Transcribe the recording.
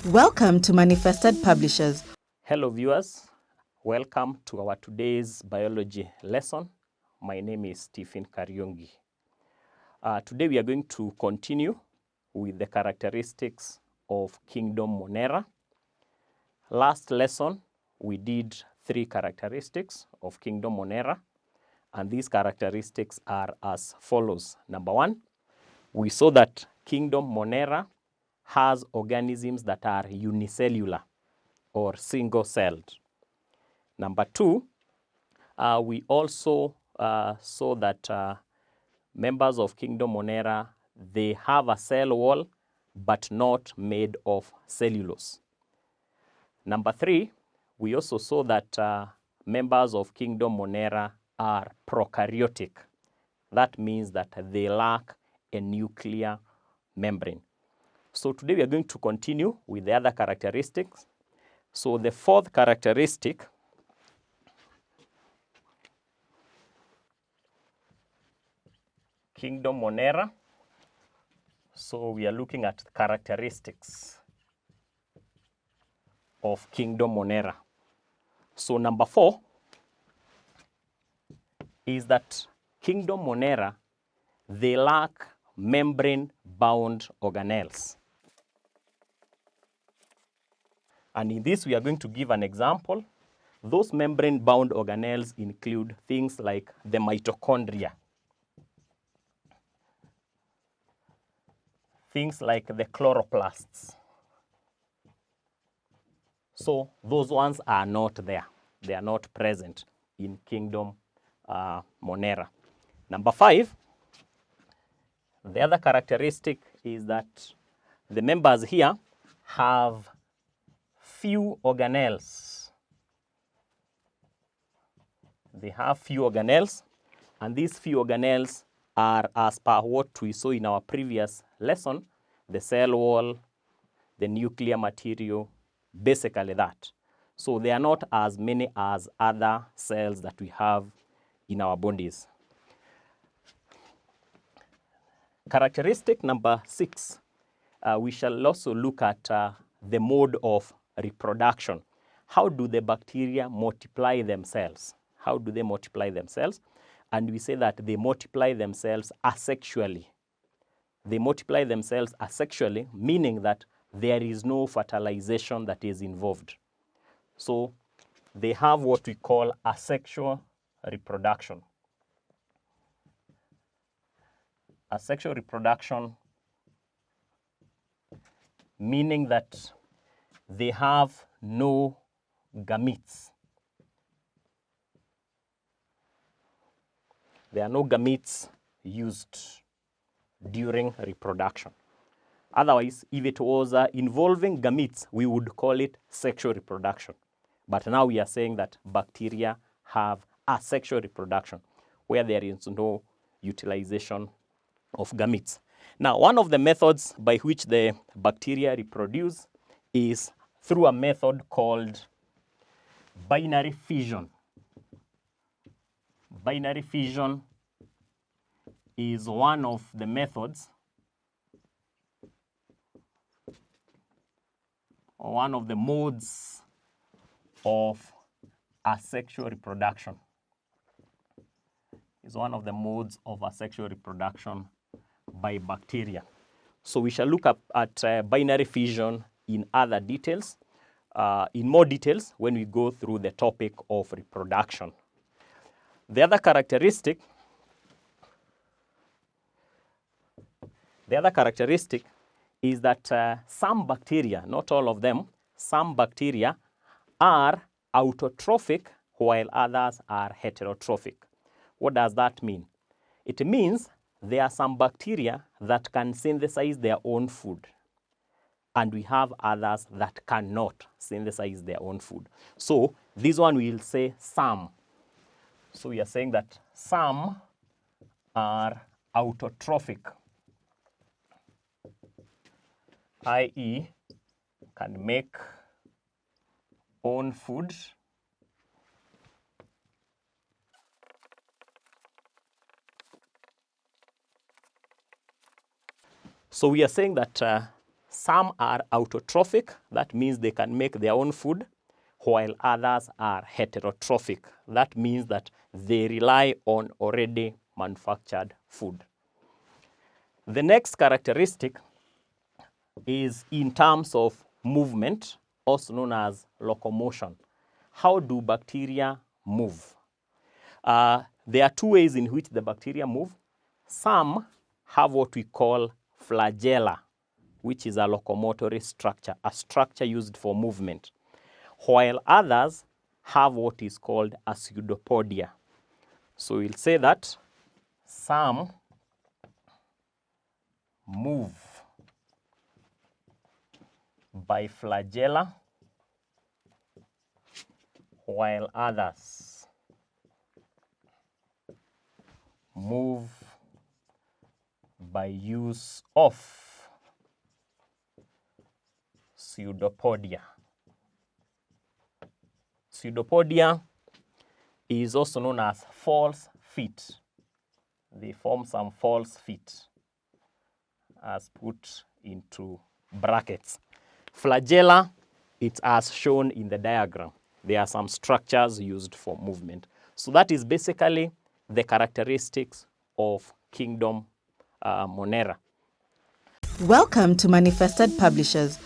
Welcome to Manifested Publishers. Hello viewers, welcome to our today's biology lesson. My name is Stephen Karyongi. Today we are going to continue with the characteristics of Kingdom Monera. Last lesson we did 3 characteristics of Kingdom Monera, and these characteristics are as follows. Number 1, we saw that Kingdom Monera has organisms that are unicellular or single-celled. Number 2, we also saw that members of Kingdom Monera, they have a cell wall but not made of cellulose. Number 3, we also saw that members of Kingdom Monera are prokaryotic. That means that they lack a nuclear membrane. So today we are going to continue with the other characteristics. So the 4th characteristic Kingdom Monera. So we are looking at characteristics of Kingdom Monera. So number 4 is that Kingdom Monera, they lack membrane-bound organelles. And in this, we are going to give an example. Those membrane-bound organelles include things like the mitochondria, things like the chloroplasts. So those ones are not there. They are not present in Kingdom Monera. Number 5, the other characteristic is that the members here have few organelles. They have few organelles, and these few organelles are as per what we saw in our previous lesson, the cell wall, the nuclear material, basically that. So they are not as many as other cells that we have in our bodies. Characteristic number 6, we shall also look at the mode of reproduction. How do the bacteria multiply themselves? How do they multiply themselves? And we say that they multiply themselves asexually. They multiply themselves asexually, meaning that there is no fertilization that is involved. So they have what we call asexual reproduction. Asexual reproduction meaning that they have no gametes. There are no gametes used during reproduction. Otherwise, if it was involving gametes, we would call it sexual reproduction. But now we are saying that bacteria have asexual reproduction, where there is no utilization of gametes. Now, one of the methods by which the bacteria reproduce is through a method called binary fission. Binary fission is one of the methods, or one of the modes of asexual reproduction. Is one of the modes of asexual reproduction by bacteria. So we shall look at binary fission in other details, in more details when we go through the topic of reproduction. The other characteristic is that some bacteria, not all of them, some bacteria are autotrophic while others are heterotrophic. What does that mean? It means there are some bacteria that can synthesize their own food, and we have others that cannot synthesize their own food. So this one we will say some. So we are saying that some are autotrophic, i.e. can make own food, so we are saying that Some are autotrophic, that means they can make their own food, while others are heterotrophic. That means that they rely on already manufactured food. The next characteristic is in terms of movement, also known as locomotion. How do bacteria move? There are two ways in which the bacteria move. Some have what we call flagella, which is a locomotory structure, a structure used for movement, while others have what is called a pseudopodia. So we'll say that some move by flagella, while others move by use of pseudopodia. Pseudopodia is also known as false feet. They form some false feet, as put into brackets. Flagella, it's as shown in the diagram. There are some structures used for movement. So that is basically the characteristics of Kingdom Monera. Welcome to Manifested Publishers,